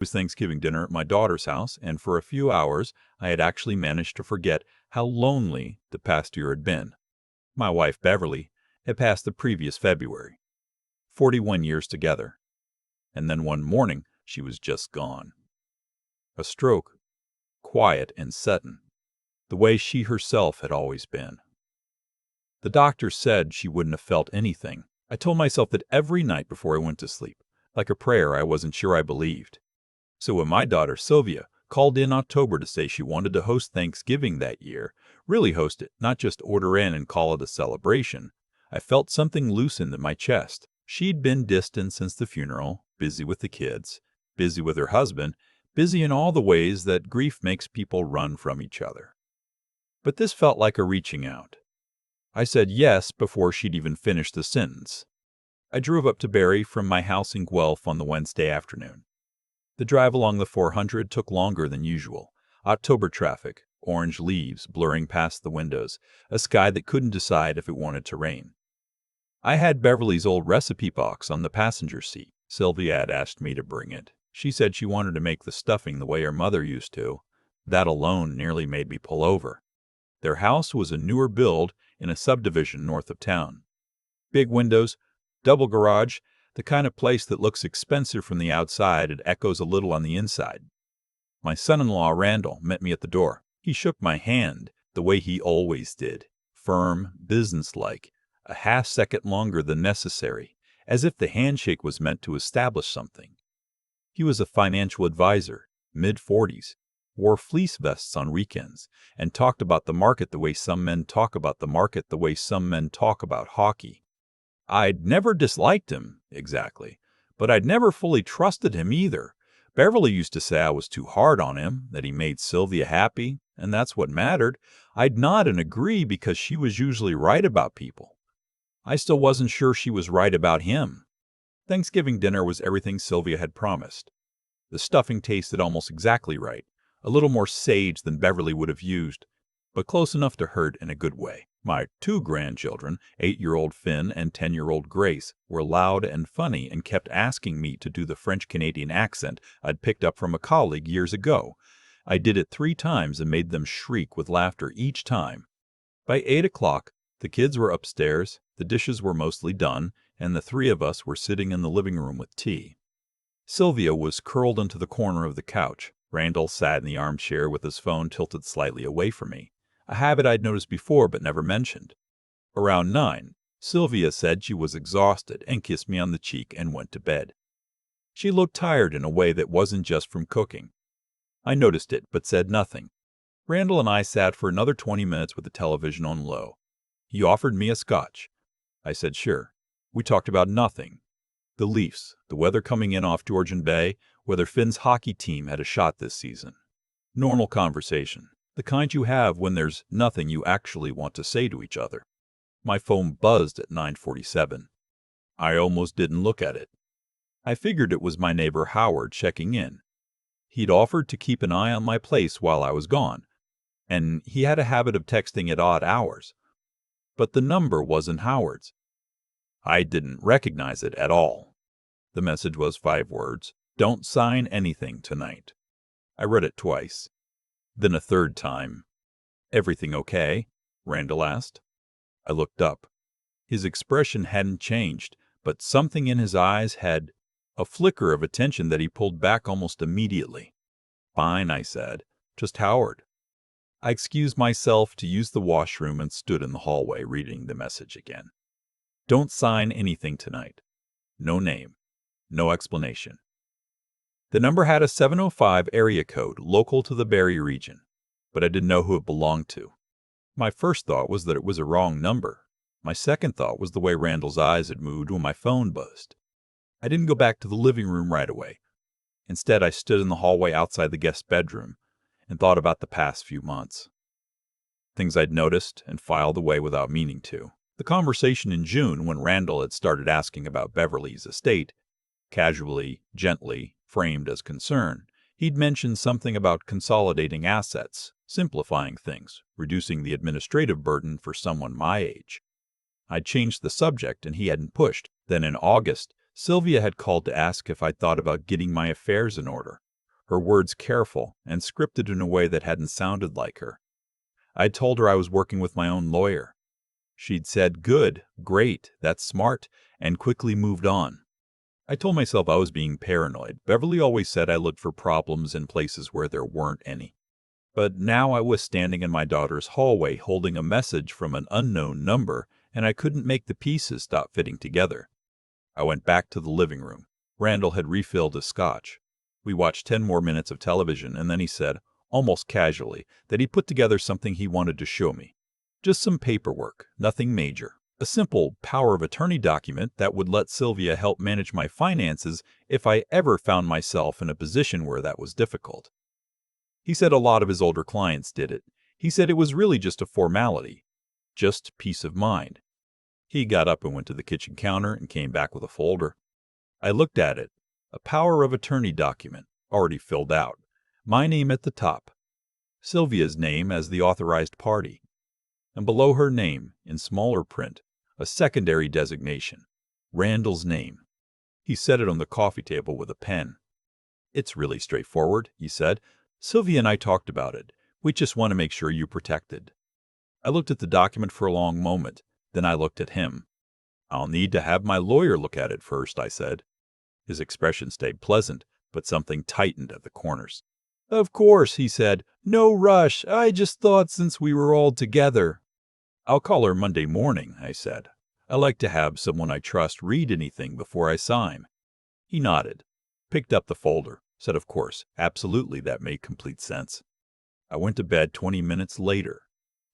was Thanksgiving dinner at my daughter's house, and for a few hours I had actually managed to forget how lonely the past year had been. My wife, Beverly, had passed the previous February. 41 years together. And then one morning, she was just gone. A stroke, quiet and sudden, the way she herself had always been. The doctor said she wouldn't have felt anything. I told myself that every night before I went to sleep, like a prayer I wasn't sure I believed. So when my daughter, Sylvia, called in October to say she wanted to host Thanksgiving that year, really host it, not just order in and call it a celebration, I felt something loosen in my chest. She'd been distant since the funeral, busy with the kids, busy with her husband, busy in all the ways that grief makes people run from each other. But this felt like a reaching out. I said yes before she'd even finished the sentence. I drove up to Barrie from my house in Guelph on the Wednesday afternoon. The drive along the 400 took longer than usual. October traffic, orange leaves blurring past the windows, a sky that couldn't decide if it wanted to rain. I had Beverly's old recipe box on the passenger seat. Sylvia had asked me to bring it. She said she wanted to make the stuffing the way her mother used to. That alone nearly made me pull over. Their house was a newer build in a subdivision north of town. Big windows, double garage, the kind of place that looks expensive from the outside and echoes a little on the inside. My son-in-law, Randall, met me at the door. He shook my hand the way he always did, firm, businesslike, a half-second longer than necessary, as if the handshake was meant to establish something. He was a financial advisor, mid-40s, wore fleece vests on weekends, and talked about the market the way some men talk about the market the way some men talk about hockey. I'd never disliked him, exactly, but I'd never fully trusted him either. Beverly used to say I was too hard on him, that he made Sylvia happy, and that's what mattered. I'd nod and agree because she was usually right about people. I still wasn't sure she was right about him. Thanksgiving dinner was everything Sylvia had promised. The stuffing tasted almost exactly right, a little more sage than Beverly would have used, but close enough to hurt in a good way. My two grandchildren, 8-year-old Finn and 10-year-old Grace, were loud and funny and kept asking me to do the French-Canadian accent I'd picked up from a colleague years ago. I did it 3 times and made them shriek with laughter each time. By 8 o'clock, the kids were upstairs, the dishes were mostly done, and the 3 of us were sitting in the living room with tea. Sylvia was curled into the corner of the couch. Randall sat in the armchair with his phone tilted slightly away from me, a habit I'd noticed before but never mentioned. Around 9, Sylvia said she was exhausted and kissed me on the cheek and went to bed. She looked tired in a way that wasn't just from cooking. I noticed it but said nothing. Randall and I sat for another 20 minutes with the television on low. He offered me a scotch. I said sure. We talked about nothing. The Leafs, the weather coming in off Georgian Bay, whether Finn's hockey team had a shot this season. Normal conversation, the kind you have when there's nothing you actually want to say to each other. My phone buzzed at 9:47. I almost didn't look at it. I figured it was my neighbor Howard checking in. He'd offered to keep an eye on my place while I was gone, and he had a habit of texting at odd hours. But the number wasn't Howard's. I didn't recognize it at all. The message was 5 words. Don't sign anything tonight. I read it twice. Then a third time. Everything okay? Randall asked. I looked up. His expression hadn't changed, but something in his eyes had a flicker of attention that he pulled back almost immediately. Fine, I said. Just Howard. I excused myself to use the washroom and stood in the hallway reading the message again. Don't sign anything tonight. No name. No explanation. The number had a 705 area code local to the Barrie region, but I didn't know who it belonged to. My first thought was that it was a wrong number. My second thought was the way Randall's eyes had moved when my phone buzzed. I didn't go back to the living room right away. Instead, I stood in the hallway outside the guest bedroom and thought about the past few months. Things I'd noticed and filed away without meaning to. The conversation in June when Randall had started asking about Beverly's estate, casually, gently, framed as concern. He'd mentioned something about consolidating assets, simplifying things, reducing the administrative burden for someone my age. I'd changed the subject and he hadn't pushed. Then in August, Sylvia had called to ask if I'd thought about getting my affairs in order. her words careful and scripted in a way that hadn't sounded like her. I'd told her I was working with my own lawyer. She'd said, "Good, great, that's smart," and quickly moved on. I told myself I was being paranoid. Beverly always said I looked for problems in places where there weren't any. But now I was standing in my daughter's hallway holding a message from an unknown number, and I couldn't make the pieces stop fitting together. I went back to the living room. Randall had refilled his scotch. We watched 10 more minutes of television, and then he said, almost casually, that he'd put together something he wanted to show me. Just some paperwork, nothing major. A simple power of attorney document that would let Sylvia help manage my finances if I ever found myself in a position where that was difficult. He said a lot of his older clients did it. He said it was really just a formality, just peace of mind. He got up and went to the kitchen counter and came back with a folder. I looked at it, a power of attorney document, already filled out, my name at the top, Sylvia's name as the authorized party, and below her name, in smaller print, a secondary designation, Randall's name. He set it on the coffee table with a pen. "It's really straightforward," he said. "Sylvia and I talked about it. We just want to make sure you're protected." I looked at the document for a long moment. Then I looked at him. "I'll need to have my lawyer look at it first," I said. His expression stayed pleasant, but something tightened at the corners. "Of course," he said. "No rush. I just thought since we were all together." "I'll call her Monday morning," I said. "I like to have someone I trust read anything before I sign." He nodded, picked up the folder, said of course, absolutely, that made complete sense. I went to bed 20 minutes later.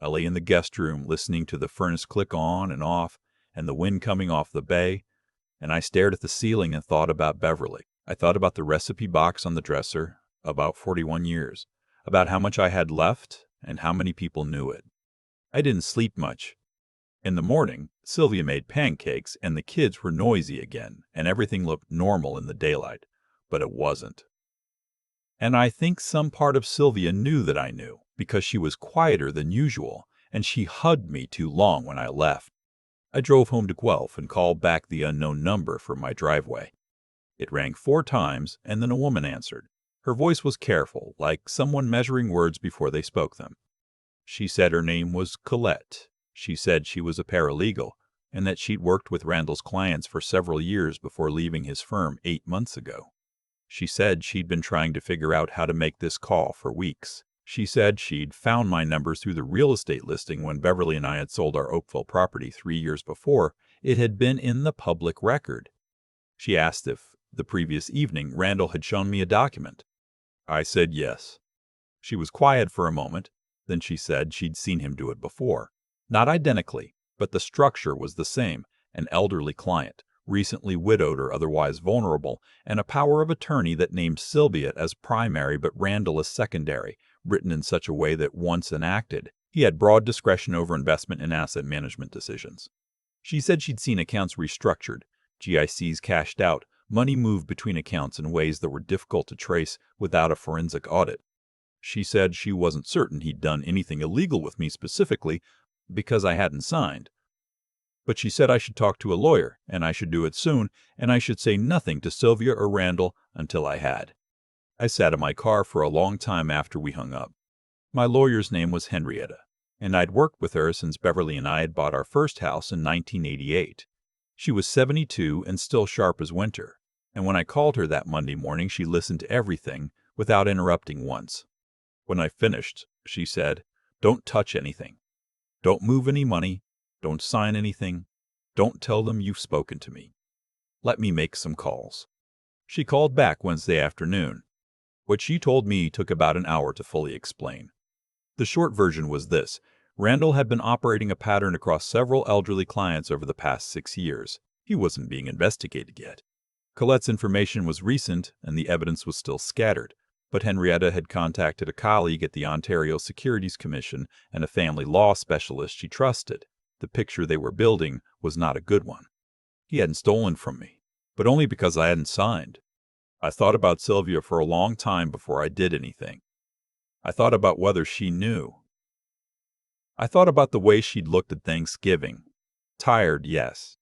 I lay in the guest room listening to the furnace click on and off and the wind coming off the bay, and I stared at the ceiling and thought about Beverly. I thought about the recipe box on the dresser, about 41 years, about how much I had left and how many people knew it. I didn't sleep much. In the morning, Sylvia made pancakes and the kids were noisy again, and everything looked normal in the daylight, but it wasn't. And I think some part of Sylvia knew that I knew, because she was quieter than usual, and she hugged me too long when I left. I drove home to Guelph and called back the unknown number from my driveway. It rang 4 times, and then a woman answered. Her voice was careful, like someone measuring words before they spoke them. She said her name was Colette. She said she was a paralegal, and that she'd worked with Randall's clients for several years before leaving his firm 8 months ago. She said she'd been trying to figure out how to make this call for weeks. She said she'd found my numbers through the real estate listing when Beverly and I had sold our Oakville property 3 years before. It had been in the public record. She asked if, the previous evening, Randall had shown me a document. I said yes. She was quiet for a moment. Then she said she'd seen him do it before. Not identically, but the structure was the same. An elderly client, recently widowed or otherwise vulnerable, and a power of attorney that named Sylvia as primary but Randall as secondary, written in such a way that once enacted, he had broad discretion over investment and asset management decisions. She said she'd seen accounts restructured, GICs cashed out, money moved between accounts in ways that were difficult to trace without a forensic audit. She said she wasn't certain he'd done anything illegal with me specifically because I hadn't signed. But she said I should talk to a lawyer, and I should do it soon, and I should say nothing to Sylvia or Randall until I had. I sat in my car for a long time after we hung up. My lawyer's name was Henrietta, and I'd worked with her since Beverly and I had bought our first house in 1988. She was 72 and still sharp as winter, and when I called her that Monday morning, she listened to everything without interrupting once. When I finished, she said, "Don't touch anything. Don't move any money. Don't sign anything. Don't tell them you've spoken to me. Let me make some calls." She called back Wednesday afternoon. What she told me took about an hour to fully explain. The short version was this. Randall had been operating a pattern across several elderly clients over the past 6 years. He wasn't being investigated yet. Colette's information was recent and the evidence was still scattered, but Henrietta had contacted a colleague at the Ontario Securities Commission and a family law specialist she trusted. The picture they were building was not a good one. He hadn't stolen from me, but only because I hadn't signed. I thought about Sylvia for a long time before I did anything. I thought about whether she knew. I thought about the way she'd looked at Thanksgiving. Tired, yes,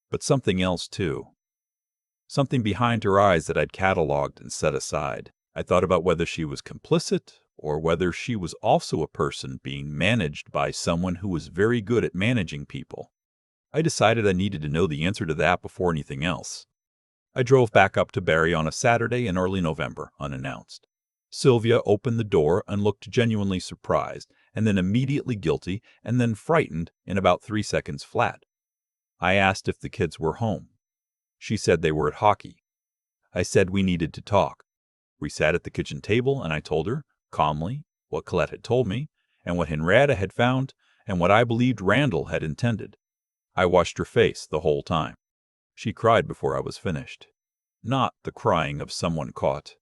but something else too. Something behind her eyes that I'd cataloged and set aside. I thought about whether she was complicit or whether she was also a person being managed by someone who was very good at managing people. I decided I needed to know the answer to that before anything else. I drove back up to Barrie on a Saturday in early November, unannounced. Sylvia opened the door and looked genuinely surprised, and then immediately guilty, and then frightened in about 3 seconds flat. I asked if the kids were home. She said they were at hockey. I said we needed to talk. We sat at the kitchen table, and I told her, calmly, what Colette had told me, and what Henrietta had found, and what I believed Randall had intended. I watched her face the whole time. She cried before I was finished. Not the crying of someone caught.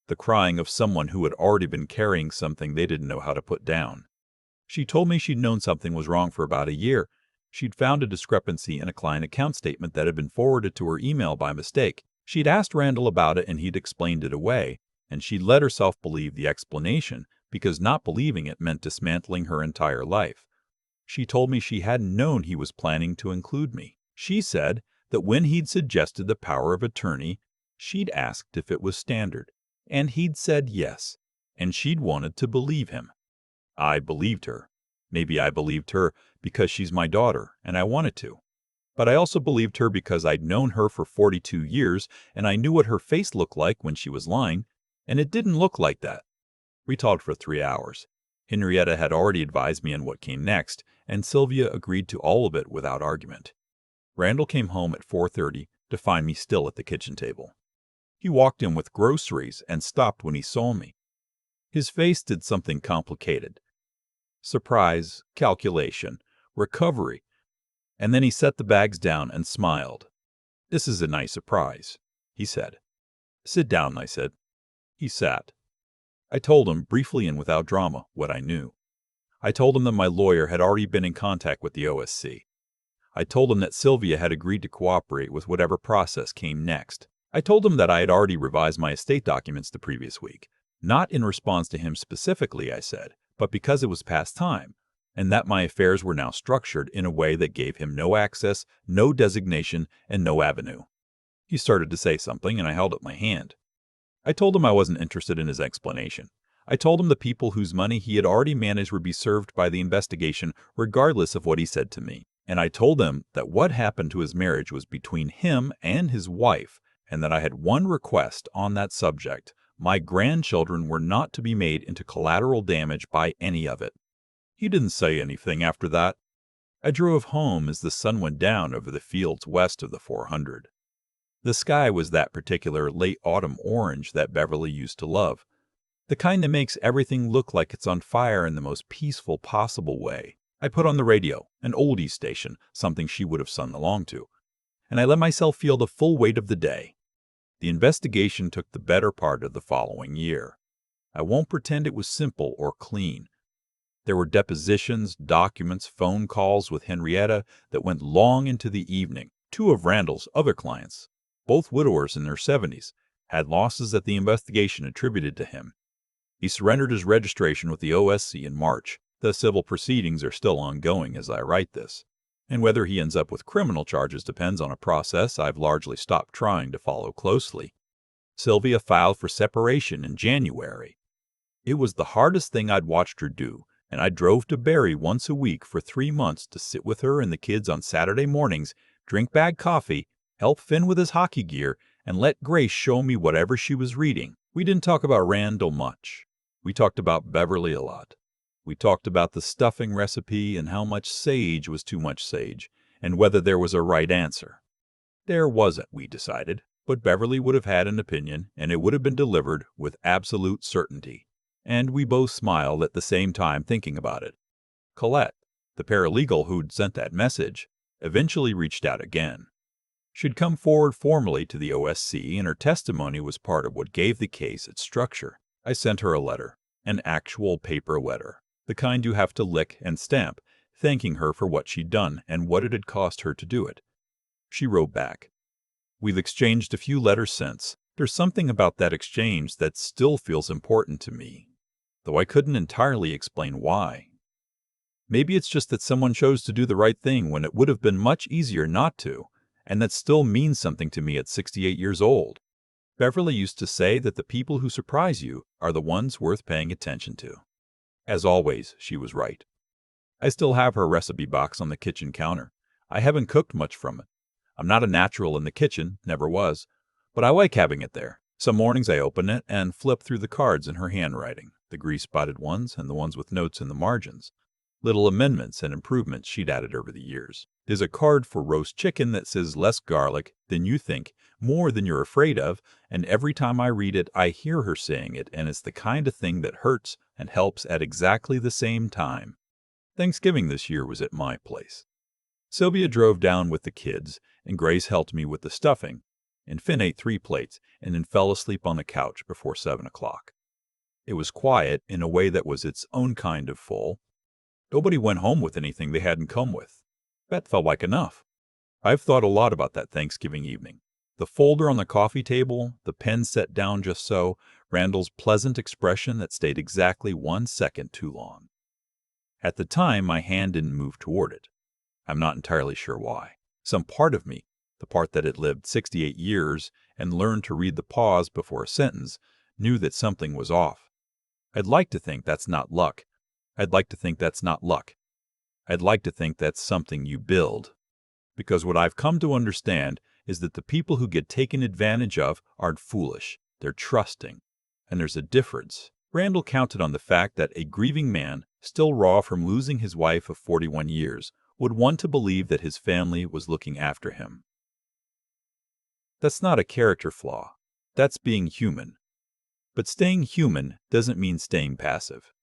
The crying of someone who had already been carrying something they didn't know how to put down. She told me she'd known something was wrong for about a year. She'd found a discrepancy in a client account statement that had been forwarded to her email by mistake. She'd asked Randall about it and he'd explained it away, and she'd let herself believe the explanation because not believing it meant dismantling her entire life. She told me she hadn't known he was planning to include me. She said that when he'd suggested the power of attorney, she'd asked if it was standard, and he'd said yes, and she'd wanted to believe him. I believed her. Maybe I believed her because she's my daughter, and I wanted to. But I also believed her because I'd known her for 42 years, and I knew what her face looked like when she was lying, and it didn't look like that. We talked for 3 hours. Henrietta had already advised me on what came next, and Sylvia agreed to all of it without argument. Randall came home at 4:30 to find me still at the kitchen table. He walked in with groceries and stopped when he saw me. His face did something complicated. Surprise, calculation, recovery, and then he set the bags down and smiled. "This is a nice surprise," he said. "Sit down," I said. He sat. I told him, briefly and without drama, what I knew. I told him that my lawyer had already been in contact with the OSC. I told him that Sylvia had agreed to cooperate with whatever process came next. I told him that I had already revised my estate documents the previous week. Not in response to him specifically, I said, but because it was past time, and that my affairs were now structured in a way that gave him no access, no designation, and no avenue. He started to say something, and I held up my hand. I told him I wasn't interested in his explanation. I told him the people whose money he had already managed would be served by the investigation regardless of what he said to me. And I told him that what happened to his marriage was between him and his wife, and that I had one request on that subject. My grandchildren were not to be made into collateral damage by any of it. He didn't say anything after that. I drove home as the sun went down over the fields west of the 400. The sky was that particular late autumn orange that Beverly used to love, the kind that makes everything look like it's on fire in the most peaceful possible way. I put on the radio, an oldies station, something she would have sung along to, and I let myself feel the full weight of the day. The investigation took the better part of the following year. I won't pretend it was simple or clean. There were depositions, documents, phone calls with Henrietta that went long into the evening. 2 of Randall's other clients, both widowers in their 70s, had losses that the investigation attributed to him. He surrendered his registration with the OSC in March. The civil proceedings are still ongoing as I write this, and whether he ends up with criminal charges depends on a process I've largely stopped trying to follow closely. Sylvia filed for separation in January. It was the hardest thing I'd watched her do, and I drove to Barrie once a week for 3 months to sit with her and the kids on Saturday mornings, drink bag coffee, help Finn with his hockey gear, and let Grace show me whatever she was reading. We didn't talk about Randall much. We talked about Beverly a lot. We talked about the stuffing recipe and how much sage was too much sage, and whether there was a right answer. There wasn't, we decided, but Beverly would have had an opinion, and it would have been delivered with absolute certainty. And we both smiled at the same time thinking about it. Colette, the paralegal who'd sent that message, eventually reached out again. She'd come forward formally to the OSC, and her testimony was part of what gave the case its structure. I sent her a letter, an actual paper letter, the kind you have to lick and stamp, thanking her for what she'd done and what it had cost her to do it. She wrote back. We've exchanged a few letters since. There's something about that exchange that still feels important to me, though I couldn't entirely explain why. Maybe it's just that someone chose to do the right thing when it would have been much easier not to, and that still means something to me at 68 years old. Beverly used to say that the people who surprise you are the ones worth paying attention to. As always, she was right. I still have her recipe box on the kitchen counter. I haven't cooked much from it. I'm not a natural in the kitchen, never was, but I like having it there. Some mornings I open it and flip through the cards in her handwriting, the grease-spotted ones and the ones with notes in the margins, little amendments and improvements she'd added over the years. There's a card for roast chicken that says less garlic than you think, more than you're afraid of, and every time I read it, I hear her saying it, and it's the kind of thing that hurts and helps at exactly the same time. Thanksgiving this year was at my place. Sylvia drove down with the kids, and Grace helped me with the stuffing, and Finn ate 3 plates and then fell asleep on the couch before 7 o'clock. It was quiet in a way that was its own kind of full. Nobody went home with anything they hadn't come with. That felt like enough. I've thought a lot about that Thanksgiving evening. The folder on the coffee table, the pen set down just so, Randall's pleasant expression that stayed exactly 1 second too long. At the time, my hand didn't move toward it. I'm not entirely sure why. Some part of me, the part that had lived 68 years and learned to read the pause before a sentence, knew that something was off. I'd like to think that's not luck. I'd like to think that's not luck. I'd like to think that's something you build. Because what I've come to understand is that the people who get taken advantage of aren't foolish. They're trusting. And there's a difference. Randall counted on the fact that a grieving man, still raw from losing his wife of 41 years, would want to believe that his family was looking after him. That's not a character flaw. That's being human. But staying human doesn't mean staying passive.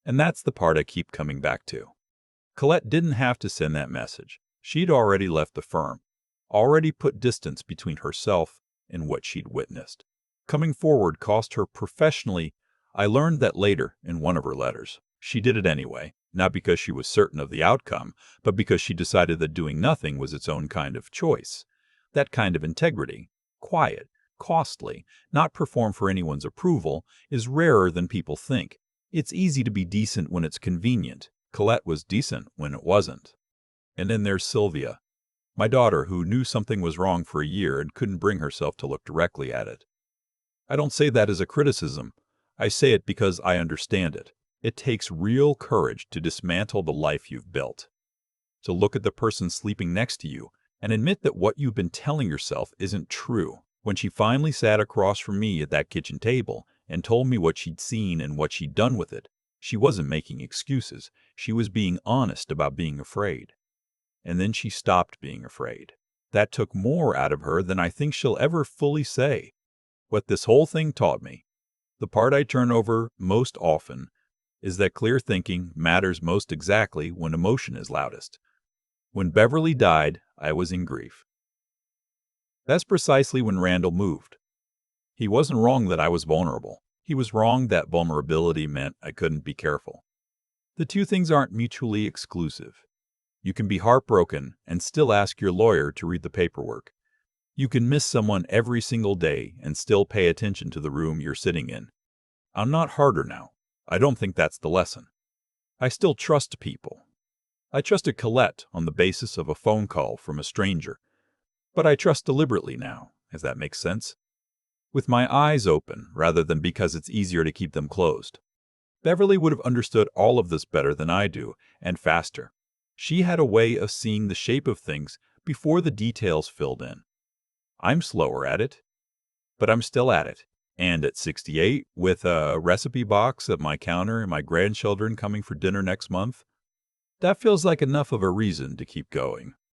And that's the part I keep coming back to. Colette didn't have to send that message. She'd already left the firm, already put distance between herself and what she'd witnessed. Coming forward cost her professionally. I learned that later in one of her letters. She did it anyway, not because she was certain of the outcome, but because she decided that doing nothing was its own kind of choice. That kind of integrity, quiet, costly, not performed for anyone's approval, is rarer than people think. It's easy to be decent when it's convenient. Colette was decent when it wasn't. And then there's Sylvia, my daughter, who knew something was wrong for a year and couldn't bring herself to look directly at it. I don't say that as a criticism. I say it because I understand it. It takes real courage to dismantle the life you've built. To look at the person sleeping next to you and admit that what you've been telling yourself isn't true. When she finally sat across from me at that kitchen table and told me what she'd seen and what she'd done with it, she wasn't making excuses. She was being honest about being afraid. And then she stopped being afraid. That took more out of her than I think she'll ever fully say. What this whole thing taught me, the part I turn over most often, is that clear thinking matters most exactly when emotion is loudest. When Beverly died, I was in grief. That's precisely when Randall moved. He wasn't wrong that I was vulnerable. He was wrong that vulnerability meant I couldn't be careful. The two things aren't mutually exclusive. You can be heartbroken and still ask your lawyer to read the paperwork. You can miss someone every single day and still pay attention to the room you're sitting in. I'm not harder now. I don't think that's the lesson. I still trust people. I trusted Colette on the basis of a phone call from a stranger. But I trust deliberately now, if that makes sense. With my eyes open rather than because it's easier to keep them closed. Beverly would have understood all of this better than I do, and faster. She had a way of seeing the shape of things before the details filled in. I'm slower at it, but I'm still at it. And at 68, with a recipe box at my counter and my grandchildren coming for dinner next month, that feels like enough of a reason to keep going.